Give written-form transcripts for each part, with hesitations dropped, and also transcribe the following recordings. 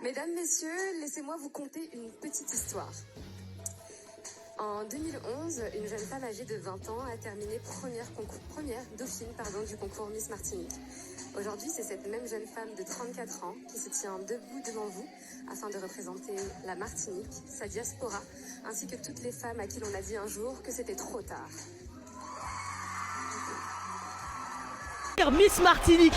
Mesdames, Messieurs, laissez-moi vous conter une petite histoire. En 2011, une jeune femme âgée de 20 ans a terminé première dauphine du concours Miss Martinique. Aujourd'hui, c'est cette même jeune femme de 34 ans qui se tient debout devant vous afin de représenter la Martinique, sa diaspora, ainsi que toutes les femmes à qui l'on a dit un jour que c'était trop tard. Miss Martinique,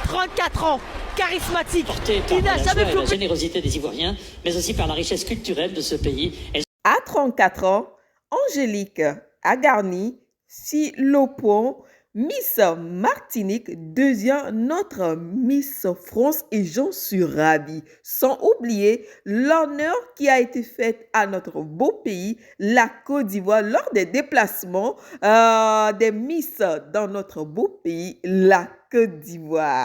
34 ans, charismatique, qui n'a jamais fait la générosité des Ivoiriens, mais aussi par la richesse culturelle de ce pays. À 34 ans, Angélique Agarni, Silopon, Miss Martinique devient notre Miss France et j'en suis ravie. Sans oublier l'honneur qui a été fait à notre beau pays, la Côte d'Ivoire, lors des déplacements des Miss dans notre beau pays, la Côte d'Ivoire.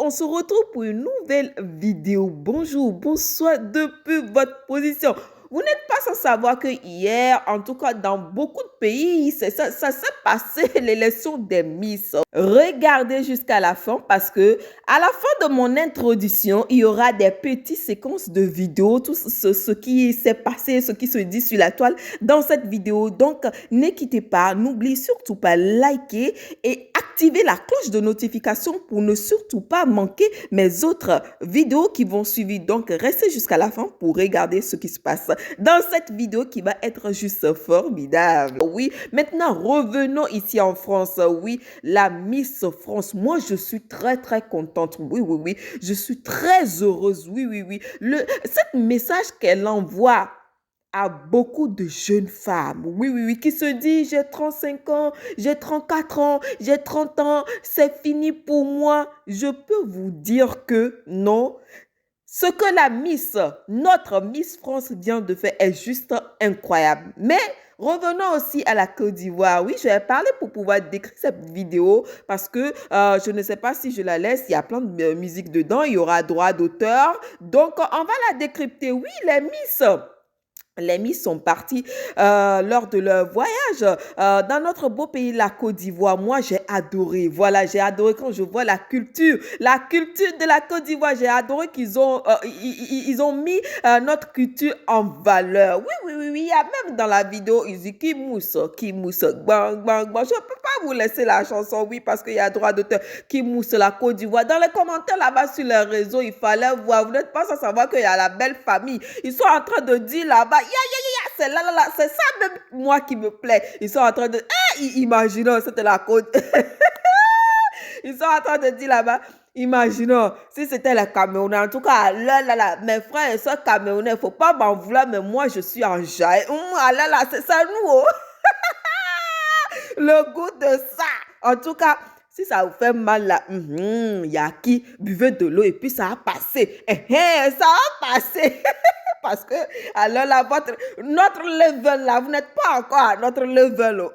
On se retrouve pour une nouvelle vidéo. Bonjour, bonsoir depuis votre position. Vous n'êtes pas sans savoir que hier, en tout cas dans beaucoup de pays, ça s'est passé l'élection des Miss. Regardez jusqu'à la fin parce que à la fin de mon introduction, il y aura des petites séquences de vidéos, tout ce qui s'est passé, ce qui se dit sur la toile dans cette vidéo. Donc, ne quittez pas, n'oubliez surtout pas liker et activer la cloche de notification pour ne surtout pas manquer mes autres vidéos qui vont suivre. Donc, restez jusqu'à la fin pour regarder ce qui se passe dans cette vidéo qui va être juste formidable. Oui, maintenant, revenons ici en France. Oui, la Miss France. Moi, je suis très, très contente. Oui. Je suis très heureuse. Oui. Cet message qu'elle envoie à beaucoup de jeunes femmes, oui, qui se disent, j'ai 35 ans, j'ai 34 ans, j'ai 30 ans, c'est fini pour moi. Je peux vous dire que non. Ce que notre Miss France vient de faire est juste incroyable. Mais revenons aussi à la Côte d'Ivoire. Oui, je vais parler pour pouvoir décrire cette vidéo parce que je ne sais pas si je la laisse. Il y a plein de musique dedans. Il y aura droit d'auteur. Donc, on va la décrypter. Oui, les Miss. Les Miss sont partis lors de leur voyage dans notre beau pays, la Côte d'Ivoire. Moi, j'ai adoré. Voilà, j'ai adoré quand je vois la culture de la Côte d'Ivoire. J'ai adoré qu'ils ont, ils ont mis notre culture en valeur. Oui. Il y a même dans la vidéo, ils disent qui mousse, bang. Je peux pas vous laisser la chanson, oui, parce qu'il y a droit d'auteur. Qui mousse la Côte d'Ivoire. Dans les commentaires là-bas sur les réseaux, il fallait voir. Vous n'êtes pas sans savoir qu'il y a la belle famille. Ils sont en train de dire là-bas. C'est là, c'est ça même moi qui me plaît. Ils sont en train de... imaginons, c'était la côte. Ils sont en train de dire là-bas, imaginons, si c'était les Camerounais, en tout cas, là, mes frères et soeurs Camerounais, il ne faut pas m'en vouloir, mais moi, je suis en jaille. C'est ça, nous, oh. Le goût de ça. En tout cas, si ça vous fait mal là, y a qui buvez de l'eau et puis ça a passé. Ça a passé. Parce que, alors là, notre level là, vous n'êtes pas encore à notre level.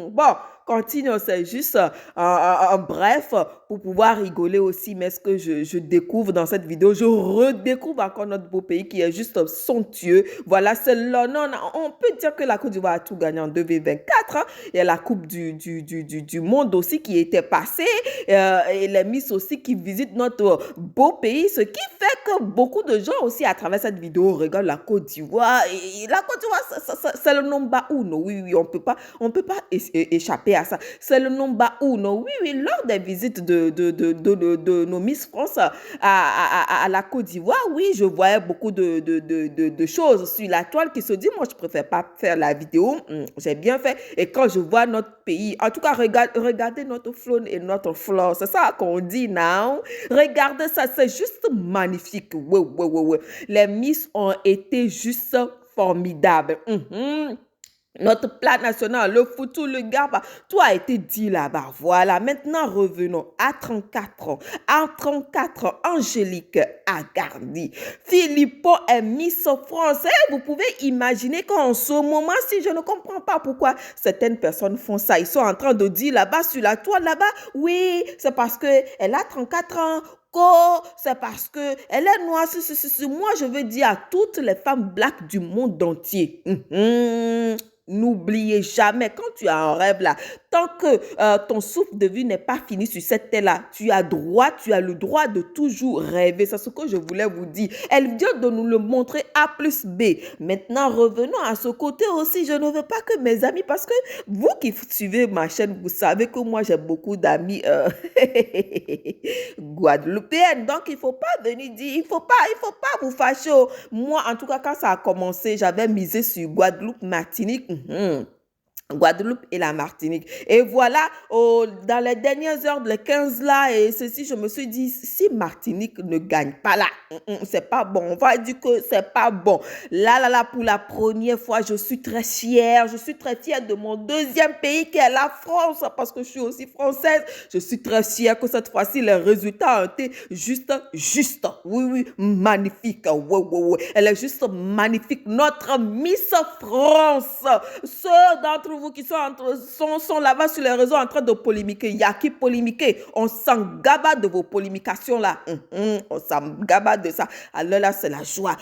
Bon, continue, c'est juste bref, pour pouvoir rigoler aussi. Mais ce que je découvre dans cette vidéo, je redécouvre encore notre beau pays qui est juste somptueux. Voilà, c'est l'honneur. On peut dire que la Côte d'Ivoire a tout gagné en 2024. Hein. Il y a la Coupe du Monde aussi qui était passée. Et les Miss aussi qui visitent notre beau pays. Ce qui fait que beaucoup de gens aussi, à travers cette vidéo, regardent la Côte d'Ivoire. Et la Côte d'Ivoire, c'est le number uno. Oui, on peut pas échapper à ça. C'est le number uno. Oui, lors des visites de nos Miss France à la Côte d'Ivoire, oui, je voyais beaucoup de choses sur la toile qui se disent, moi, je préfère pas faire la vidéo. J'ai bien fait. Et quand je vois notre pays, en tout cas, regardez notre faune et notre flore. C'est ça qu'on dit, non? Regardez ça, c'est juste magnifique. Ouais. Les Miss ont été juste formidables. Notre plat national, le foutou, le garba, tout a été dit là-bas. Voilà, maintenant revenons à 34 ans. À 34 ans, Angélique Agarni. Philippon est Miss France. Vous pouvez imaginer qu'en ce moment-ci, je ne comprends pas pourquoi certaines personnes font ça. Ils sont en train de dire là-bas, sur la toile là-bas, oui, c'est parce qu'elle a 34 ans. C'est parce que elle est noire. Moi, je veux dire à toutes les femmes black du monde entier. n'oubliez jamais, quand tu as un rêve là, tant que ton souffle de vie n'est pas fini sur cette terre-là, tu as le droit de toujours rêver. C'est ce que je voulais vous dire. Elle vient de nous le montrer A plus B. Maintenant, revenons à ce côté aussi. Je ne veux pas que mes amis, parce que vous qui suivez ma chaîne, vous savez que moi, j'ai beaucoup d'amis guadeloupéennes. Donc, il ne faut pas venir dire, il faut pas vous fâcher. Moi, en tout cas, quand ça a commencé, j'avais misé sur Guadeloupe, Martinique. Guadeloupe et la Martinique. Et voilà, dans les dernières heures, les 15 là, et ceci, je me suis dit, si Martinique ne gagne pas là, c'est pas bon. On va dire que c'est pas bon. Là, pour la première fois, je suis très fière. Je suis très fière de mon deuxième pays qui est la France, parce que je suis aussi française. Je suis très fière que cette fois-ci, les résultats ont été juste. Oui, magnifique. Ouais. Elle est juste magnifique. Notre Miss France. Ceux d'entre vous qui sont là-bas sur les réseaux en train de polémiquer. Il y a qui polémiquer. On s'en gaba de vos polémications là. On s'en gaba de ça. Alors là, c'est la joie.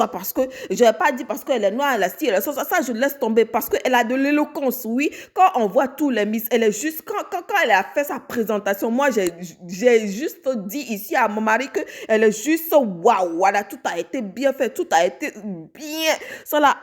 Parce que, je n'ai pas dit parce qu'elle est noire, elle a ci, elle a ça, je laisse tomber. Parce qu'elle a de l'éloquence, oui. Quand on voit tous les miss, elle est juste, quand elle a fait sa présentation, moi, j'ai juste dit ici à mon mari qu'elle est juste waouh. Voilà, tout a été bien fait, tout a été bien. Ça là,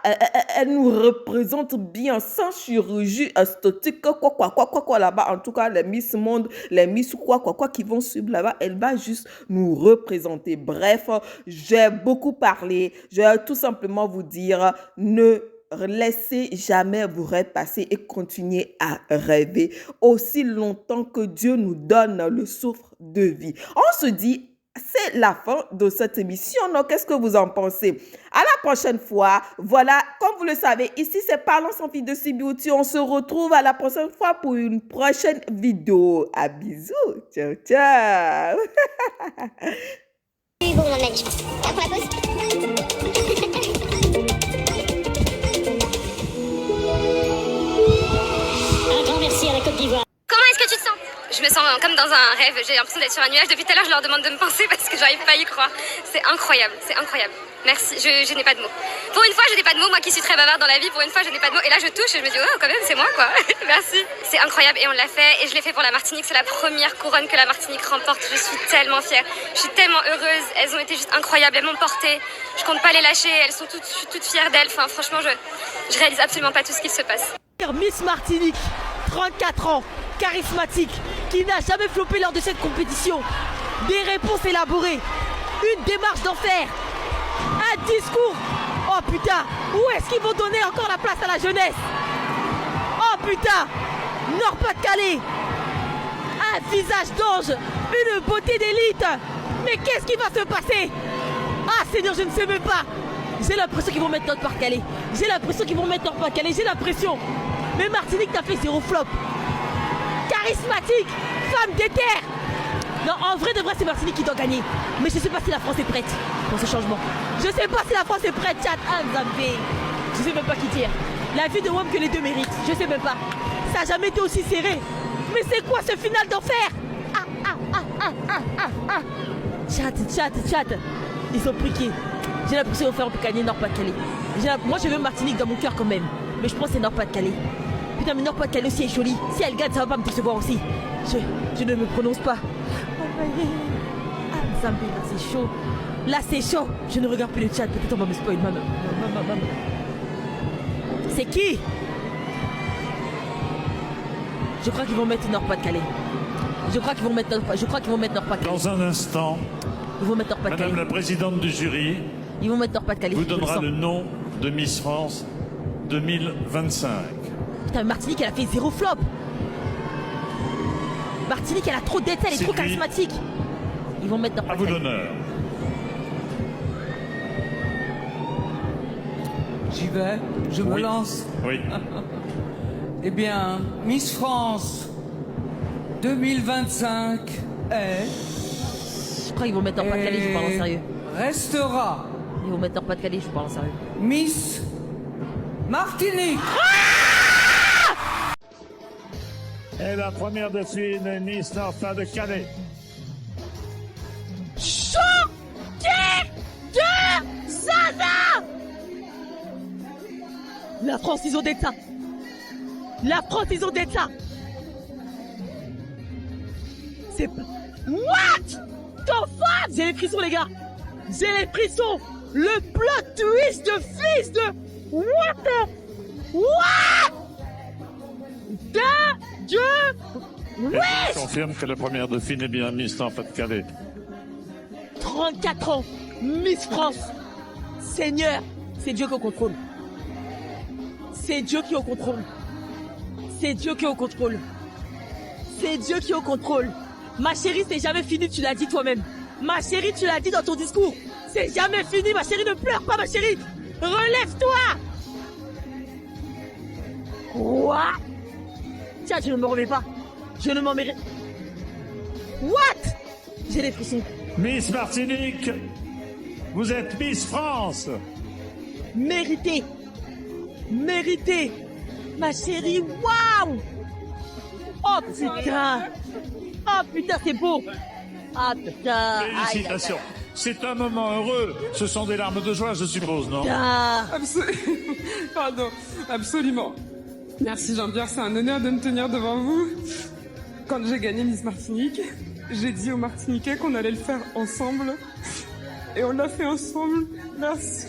elle nous représente bien. Sans chirurgie esthétique, quoi là-bas. En tout cas, les Miss Monde, les Miss quoi qui vont suivre là-bas, elle va juste nous représenter. Bref, j'ai beaucoup parlé. Je vais tout simplement vous dire, ne laissez jamais vos rêves passer et continuez à rêver aussi longtemps que Dieu nous donne le souffle de vie. On se dit, c'est la fin de cette émission. Donc, qu'est-ce que vous en pensez? À la prochaine fois. Voilà, comme vous le savez, ici, c'est Parlons sans fil de C-Beauty. On se retrouve à la prochaine fois pour une prochaine vidéo. À bisous. Ciao. Bon, mon ami, après la pause. Un grand merci à la Côte d'Ivoire. Comment est-ce que tu te sens? Je me sens comme dans un rêve, j'ai l'impression d'être sur un nuage. Depuis tout à l'heure, je leur demande de me pincer parce que j'arrive pas à y croire. C'est incroyable. Merci, je n'ai pas de mots. Pour une fois, je n'ai pas de mots, moi qui suis très bavarde dans la vie, pour une fois, je n'ai pas de mots. Et là, je touche et je me dis, oh, quand même, c'est moi, quoi. Merci. C'est incroyable et on l'a fait. Et je l'ai fait pour la Martinique. C'est la première couronne que la Martinique remporte. Je suis tellement fière. Je suis tellement heureuse. Elles ont été juste incroyables. Elles m'ont portée. Je compte pas les lâcher. Elles sont toutes, je suis toute fière d'elles. Enfin, franchement, je réalise absolument pas tout ce qu'il se passe. Miss Martinique, 34 ans, charismatique, qui n'a jamais floppé lors de cette compétition. Des réponses élaborées, une démarche d'enfer, un discours. Oh putain, où est-ce qu'ils vont donner encore la place à la jeunesse? Oh putain, Nord-Pas-de-Calais, un visage d'ange, une beauté d'élite. Mais qu'est-ce qui va se passer? Ah Seigneur, je ne sais même pas. J'ai l'impression qu'ils vont mettre Nord-Pas-de-Calais. J'ai l'impression. Mais Martinique, t'as fait 0 flop. Charismatique, femme d'éther. Non, en vrai de vrai, c'est Martinique qui doit gagner. Mais je sais pas si la France est prête pour ce changement. Je sais pas si la France est prête, chat. Je sais même pas qui dire. La vie de WOM que les deux méritent. Je sais même pas. Ça n'a jamais été aussi serré. Mais c'est quoi ce final d'enfer? Chat. Ils ont pris qui? J'ai l'impression qu'ils vont faire gagner Nord-Pas-de-Calais. Moi, je veux Martinique dans mon cœur quand même. Mais je pense que c'est Nord-Pas-de-Calais. Putain, mais Nord-Pas-de-Calais aussi est jolie. Si elle gagne, ça va pas me décevoir aussi. Je ne me prononce pas. Ah, Zambé, là c'est chaud. Je ne regarde plus le chat. Peut-être on va me spoil. Maman. C'est qui? Je crois qu'ils vont mettre Nord-Pas-de-Calais. Je crois qu'ils vont mettre Nord-Pas-de-Calais. Dans un instant, Ils vont mettre Nord-Pas-de-Calais. Madame la présidente du jury Ils vont mettre Nord-Pas-de-Calais. vous donnera le nom de Miss France 2025. Putain, Martinique, elle a fait 0 flop. Martinique, elle a trop d'état, elle est trop charismatique. Ils vont mettre À vous Nord-Pas-de-Calais. l'honneur. J'y vais, je me lance. Oui. Eh bien, Miss France 2025 est... Je crois qu'ils vont mettre Nord-Pas-de-Calais, je vous parle en sérieux. Restera Ils vont mettre Nord-Pas-de-Calais, je vous parle en sérieux. Miss Martinique. Et la première de suite, Miss Nord-Pas-de-Calais. La France, ils ont d'être ça. La France, ils ont d'être ça. C'est pas... What the fuck? J'ai les frissons, les gars. J'ai les frissons. Le plot twist de fils de... What the... What? Dieu. Et Ouais. je confirme que la première Dauphine est bien Miss Nord-Pas-de-Calais. 34 ans, Miss France. Seigneur, c'est Dieu qui est au contrôle. C'est Dieu qui est au contrôle. C'est Dieu qui est au contrôle. C'est Dieu qui est au contrôle. Ma chérie, c'est jamais fini, tu l'as dit toi-même. Ma chérie, tu l'as dit dans ton discours. C'est jamais fini, ma chérie, ne pleure pas, ma chérie. Relève-toi. What? Tiens, je ne me remets pas. Je ne m'en mérite. What? J'ai des frissons. Miss Martinique, vous êtes Miss France. Mérité. Mérité. Ma chérie, waouh. Oh putain. Oh putain, c'est beau. Ah putain. Félicitations. C'est un moment heureux. Ce sont des larmes de joie, je suppose, non? Ah. Pardon, absolument. Merci Jean-Pierre, c'est un honneur de me tenir devant vous. Quand j'ai gagné Miss Martinique, j'ai dit aux Martiniquais qu'on allait le faire ensemble. Et on l'a fait ensemble. Merci.